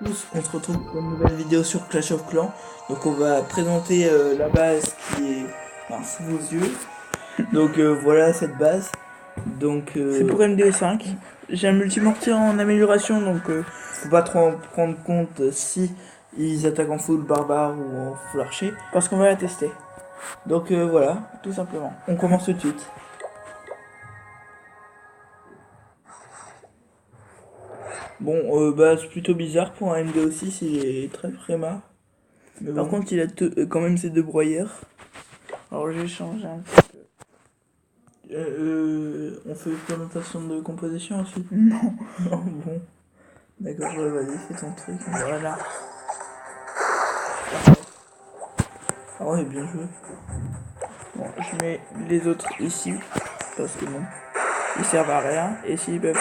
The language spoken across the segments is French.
tous, on se retrouve pour une nouvelle vidéo sur Clash of Clans. Donc on va présenter la base qui est sous vos yeux. Donc voilà cette base. Donc C'est pour MDO5. J'ai un multimortier en amélioration, donc faut pas trop en prendre compte si ils attaquent en full barbare ou en full archer. parce qu'on va la tester, Donc voilà, tout simplement. on commence tout de suite. Bon, base plutôt bizarre pour un MDO6, il est très préma. Mais Par bon. contre, il a quand même ses deux broyeurs. Alors j'ai changé un peu. On fait une présentation de composition ensuite. Non, Non, bon. D'accord, ouais, vas-y, fais ton truc. voilà. Ah ouais, bien joué. Bon, je mets les autres ici, parce que bon, ils servent à rien. Et s'ils peuvent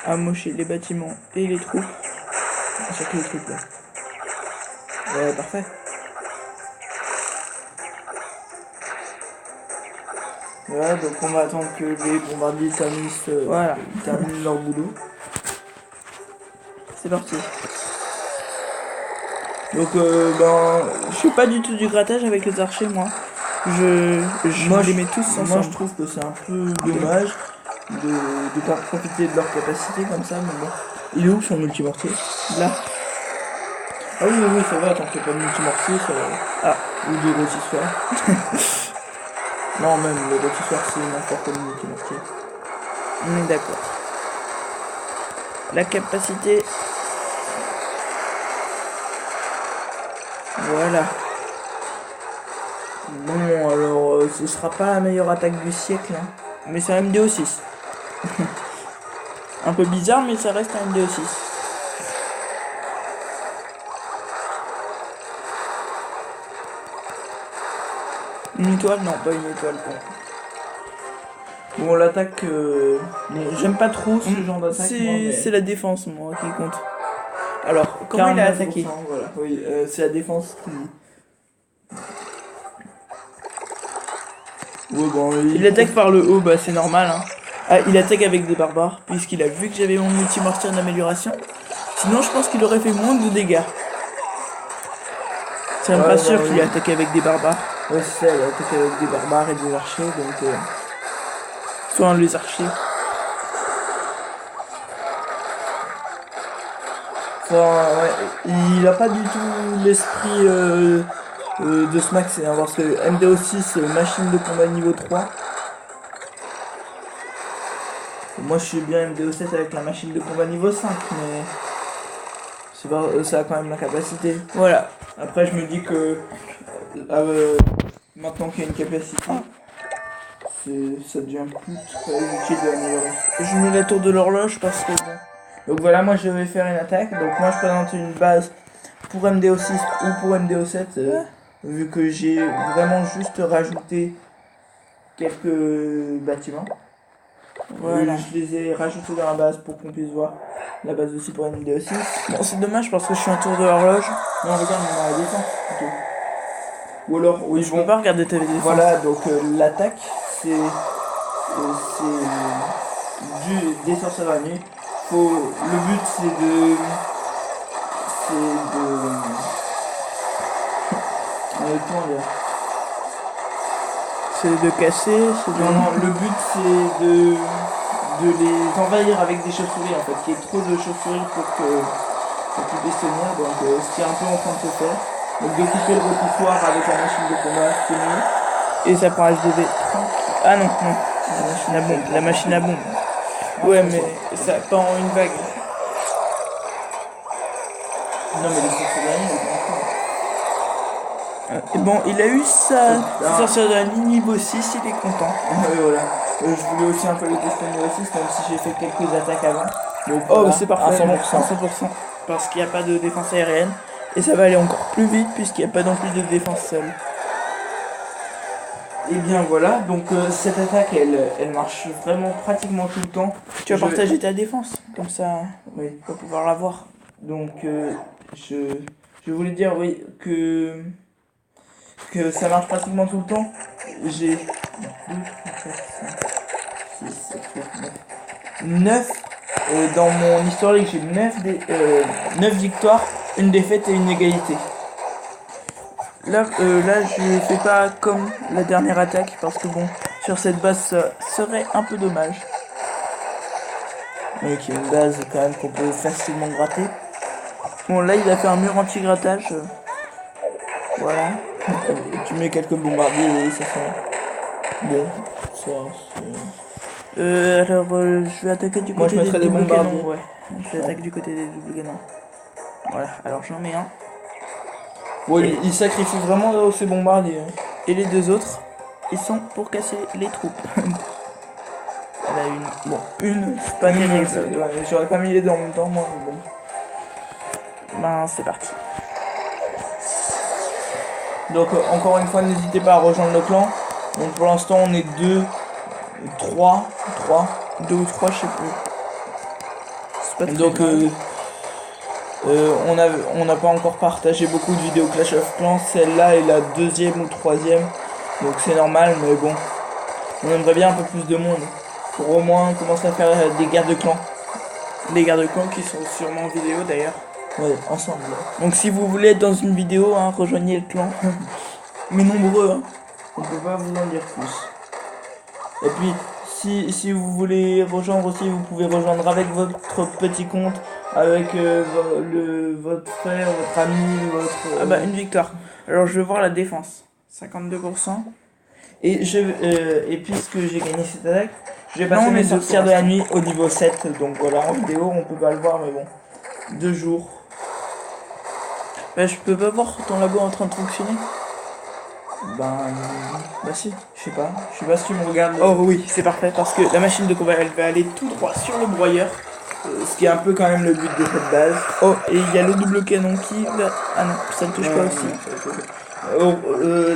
amocher les bâtiments et les troupes, Surtout les trucs là. Ouais, parfait. Voilà, donc on va attendre que les bombardiers Voilà. terminent leur boulot. C'est parti. Donc, Je suis pas du tout du grattage avec les archers, moi. Je les mets tous ensemble. moi je trouve que c'est un peu dommage de pas profiter de leur capacité comme ça, mais bon. Il est où son multimortier? Là. Ah oui, oui, c'est vrai, t'en fais pas de multimortier, ça... Ah. Ou de rôtissoir. Non, même le rôtissoir c'est n'importe quel multimortier. On est d'accord. La capacité. Voilà. Bon, alors, ce sera pas la meilleure attaque du siècle, hein. Mais c'est un MDO6. Un peu bizarre, mais ça reste un MDO6. Une étoile? Non, pas une étoile. Bon, l'attaque, j'aime pas trop ce genre d'attaque, moi, mais... C'est la défense, moi, qui compte. Alors, comment il a 49%, attaqué? Voilà. Oui, c'est la défense qui... Ouais, bon, Il attaque par le haut, bah c'est normal, hein. Ah, il attaque avec des barbares, puisqu'il a vu que j'avais mon multimortier en amélioration. Sinon, je pense qu'il aurait fait moins de dégâts. C'est même pas sûr qu'il ait attaqué avec des barbares. Ouais, c'est ça, il a attaqué avec des barbares et des archers, donc... Soit les archers. Enfin, ouais, il a pas du tout l'esprit de se maxer, hein, parce que MDO6, machine de combat niveau 3. Moi, je suis bien MDO7 avec la machine de combat niveau 5, mais... C'est pas, ça a quand même la capacité. Voilà. Après, je me dis que... maintenant qu'il y a une capacité... ça devient plus très utile de l'améliorer. Je mets la tour de l'horloge parce que bon. Donc voilà, moi je vais faire une attaque. Donc moi je présente une base pour MDO6 ou pour MDO7. Vu que j'ai vraiment juste rajouté quelques bâtiments. Voilà. Je les ai rajoutés dans la base pour qu'on puisse voir la base aussi pour MDO6. Bon, c'est dommage parce que je suis en tour de l'horloge. Non, regarde, on va la défense plutôt. Ou alors, oui, Je peux pas regarder ta défense. Voilà, donc l'attaque c'est des sorcières araignées. Le but c'est de comment dire, C'est de casser, c'est de... non, le but c'est de les envahir avec des chauves-souris en fait, qu'il y ait trop de chauves-souris pour qu'ils puissent tenir, donc ce qui est un peu en train de se faire. Donc de couper le rôtissoir avec la machine de combat, c'est mieux. Et ça prend HDV. Ah non, non. La machine à bombe. Ouais, mais ça part en une vague. Non, mais les sorcières araignées, Et bon, il a eu sa sorcière de la ligne niveau 6, il est content. ouais, voilà. Je voulais aussi un peu le tester niveau 6, même si j'ai fait quelques attaques avant. Donc, Oh, voilà, c'est parfait, à 100%. bon, à 100%. Parce qu'il n'y a pas de défense aérienne. Et ça va aller encore plus vite puisqu'il n'y a pas non plus de défense seule. Et bien voilà, donc cette attaque elle marche vraiment pratiquement tout le temps. Tu vas partager ta défense, comme ça Oui. on va pouvoir la voir. Donc je voulais dire oui que ça marche pratiquement tout le temps. J'ai 2, 3, 4, 5, 6, 7, 8, 9 Dans mon historique, j'ai 9 victoires, une défaite et une égalité. Là, je fais pas comme la dernière attaque parce que bon, sur cette base, ça serait un peu dommage. Oui, qui est une base quand même qu'on peut facilement gratter. Bon, là, il a fait un mur anti-grattage. Voilà. Tu mets quelques bombardiers et ça fait... Bon, ça... Alors, je vais attaquer du Moi, côté je mettrais des des doubles bombardiers. canons. Ouais, je vais attaquer du côté des doubles canons. Voilà, alors j'en mets un. Ouais, il sacrifie vraiment ses bombardiers. Hein. Et les deux autres, ils sont pour casser les troupes. Elle a une. Bon, une, c'est pas terrible. Ouais, j'aurais pas mis les deux en même temps, moi, mais bon. Ben, c'est parti. Donc, encore une fois, n'hésitez pas à rejoindre le clan. Donc, pour l'instant, on est 2, 3, 2 ou 3, je sais plus. C'est pas très Donc, grave. on n'a pas encore partagé beaucoup de vidéos Clash of Clans. Celle-là est la 2e ou 3e. Donc, c'est normal, mais bon. On aimerait bien un peu plus de monde. Pour au moins commencer à faire des guerres de clans. Les gardes de camp qui sont sûrement en vidéo d'ailleurs. Ouais, ensemble. Donc si vous voulez être dans une vidéo, hein, rejoignez le clan. Mais nombreux, hein. On peut pas vous en dire plus. Et puis, si vous voulez rejoindre aussi, vous pouvez rejoindre avec votre petit compte, avec votre frère, votre ami, votre... Ah bah une victoire. Alors je vais voir la défense. 52%. Et puisque j'ai gagné cette attaque, je vais Non, passer on mes est deux sorcières pour de la nuit au niveau 7. Donc voilà, en vidéo, on peut pas le voir, mais bon. 2 jours. Bah je peux pas voir ton labo en train de fonctionner. Bah si, je sais pas si tu me regardes. Oh oui, c'est parfait parce que la machine de combat elle va aller tout droit sur le broyeur. Ce qui est un peu quand même le but de cette base. Oh, et il y a le double canon qui va... Ah non, ça ne touche pas aussi.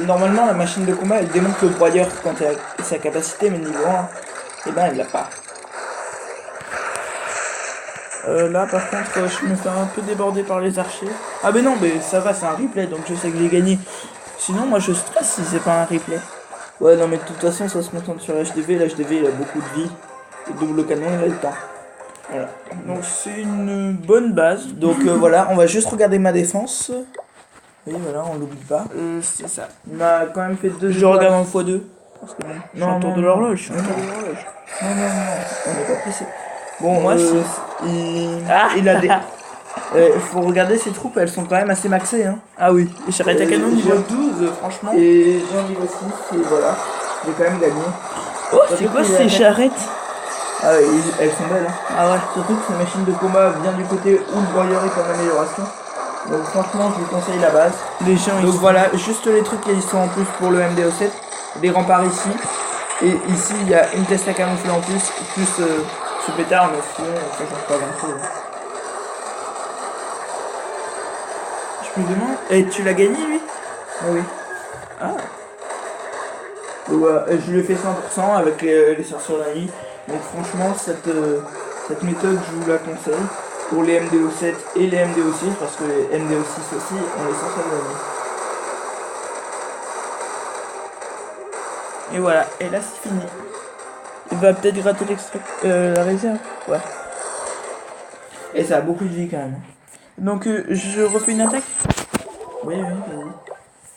Normalement, la machine de combat elle démonte le broyeur quand elle a sa capacité, mais niveau 1, et ben elle l'a pas. Là par contre, je me fais un peu déborder par les archers. Ah mais non, mais ça va, c'est un replay donc je sais que j'ai gagné. Sinon, moi je stresse si c'est pas un replay. Ouais, non, mais de toute façon, ça se concentre sur HDV. L'HDV il a beaucoup de vie. Le double canon, il a le temps. Voilà. Donc c'est une bonne base. Donc voilà, on va juste regarder ma défense. Oui, voilà, on l'oublie pas. C'est ça. Il m'a quand même fait 2 Je regarde en x2. Parce que bon, je suis Non, en tour non, de non. l'horloge. Je suis en tour de l'horloge. Non, on n'est pas pressé. Bon, Moi, il a des... faut regarder ses troupes, elles sont quand même assez maxées. Hein. Ah oui, et j'arrête à canon niveau j'ai- 12, franchement. Et j'ai un niveau 6, et voilà. J'ai quand même gagné. Oh, c'est quoi ces charrettes? Ah, elles sont belles. Hein. Ah ouais. Surtout que cette machine de combat vient du côté où le broyeur est en amélioration. Donc franchement, je vous conseille la base. Les gens Donc ils voilà, juste les trucs qui sont en plus pour le MDO7. Les remparts ici. Et ici, il y a une test à camoufler en plus ce pétard, mais sinon, ça change pas grand chose. Je me demande. Et tu l'as gagné lui? Ah oui. Ah. Donc voilà, je lui ai fait 100% avec les sorcières de la nuit. Donc franchement, cette méthode, je vous la conseille pour les MDO7 et les MDO6, parce que les MDO6 aussi ont les sorcières de la nuit. Et voilà, et là c'est fini. Il va peut-être gratter l'extrait, la réserve. Ouais. Et ça a beaucoup de vie quand même. Donc je refais une attaque. Oui, vas-y.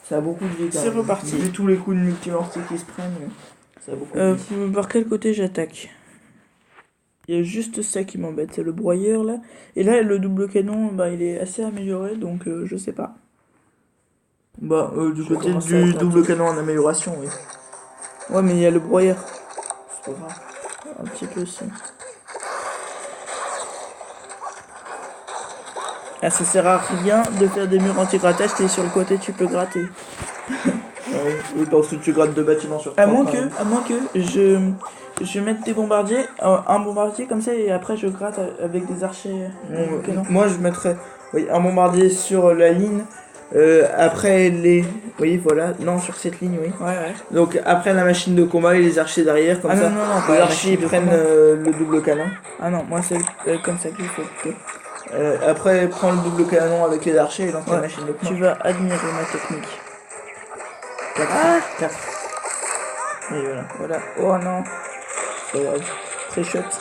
Ça a beaucoup de vie quand C'est même. reparti. Vu tous les coups de multimortier qui se prennent, ça a beaucoup de vie. Par quel côté j'attaque? Il y a juste ça qui m'embête, c'est le broyeur là. Et là le double canon, bah il est assez amélioré donc je sais pas. Bah, du Je côté commence à du être double canon en amélioration, oui. Ouais mais il y a le broyeur. C'est pas grave. Un petit peu aussi. Ah, ça sert à rien de faire des murs anti-grattage, t'es sur le côté, tu peux gratter. Oui, parce que tu grattes 2 bâtiments sur 3. À moins que je mette des bombardiers, un bombardier comme ça et après je gratte avec des archers. Canon. Moi, je mettrais un bombardier sur la ligne. Après les... Oui, voilà. Non, sur cette ligne, oui. Ouais. Donc après la machine de combat et les archers derrière, comme Ah ça. non, pas les la archers machine de prennent combat. le double canon. Ah non, moi c'est comme ça que je fais plutôt. Après, prends le double canon avec les archers et lance la Ouais, machine de combat. tu vas admirer ma technique. 4. Et voilà. Voilà. Oh non, C'est grave. très chouette.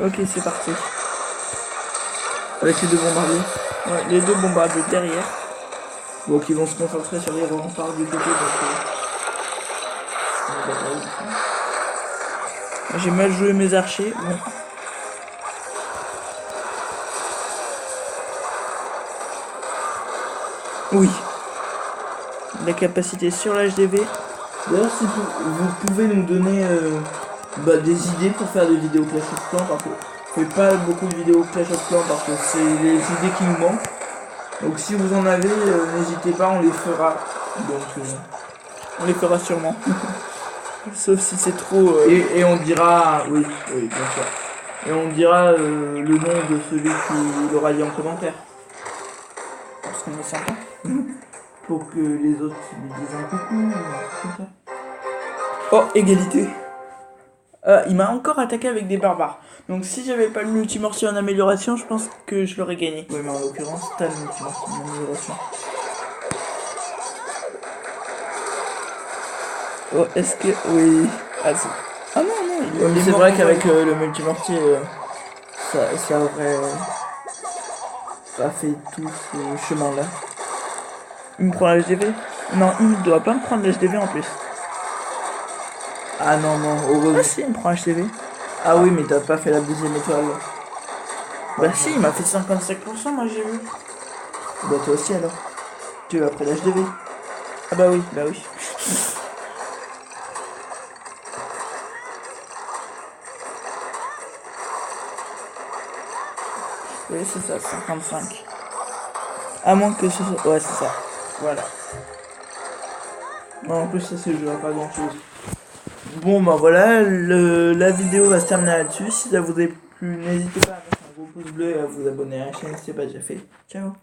Ok, c'est parti. Avec les deux bombardiers. Ouais, les deux bombardiers derrière. Bon, qui vont se concentrer sur les remparts du côté. J'ai mal joué mes archers. Bon. Oui. La capacité sur l'HDV. D'ailleurs, si vous pouvez nous donner des idées pour faire des vidéos Clash of Clans, parce que je fais pas beaucoup de vidéos Clash of Clans parce que c'est les idées qui nous manquent. Donc si vous en avez, n'hésitez pas, on les fera. Donc on les fera sûrement. Sauf si c'est trop... Et on dira... Oui, bien sûr. Et on dira le nom de celui qui l'aura dit en commentaire. Parce qu'on est sympa. Pour que les autres lui disent un coucou, un truc comme ça. Oh, égalité. Il m'a encore attaqué avec des barbares. Donc si j'avais pas le multimortier en amélioration, je pense que je l'aurais gagné. Oui, mais en l'occurrence, t'as le multimortier en amélioration. Oh, est-ce que... Oui. Ah non, C'est vrai qu'avec le multimortier, ça aurait pas fait tout ce chemin-là. Il me prend la HDV? Non, il doit pas me prendre la HDV en plus. Ah non, heureusement. Ah si, il me prend HDV. Ah oui, mais t'as pas fait la deuxième étoile. Bah si, il m'a fait 55%, moi j'ai vu. Bah toi aussi alors. Tu as pris l'HDV. Ah bah oui. Oui, c'est ça, 55. À moins que ce soit... Ouais, c'est ça. Voilà. Non, en plus ça c'est joué à pas grand chose. Bon bah voilà, la vidéo va se terminer là-dessus. Si ça vous a plu, n'hésitez pas à mettre un gros pouce bleu et à vous abonner à la chaîne si ce n'est pas déjà fait. Ciao.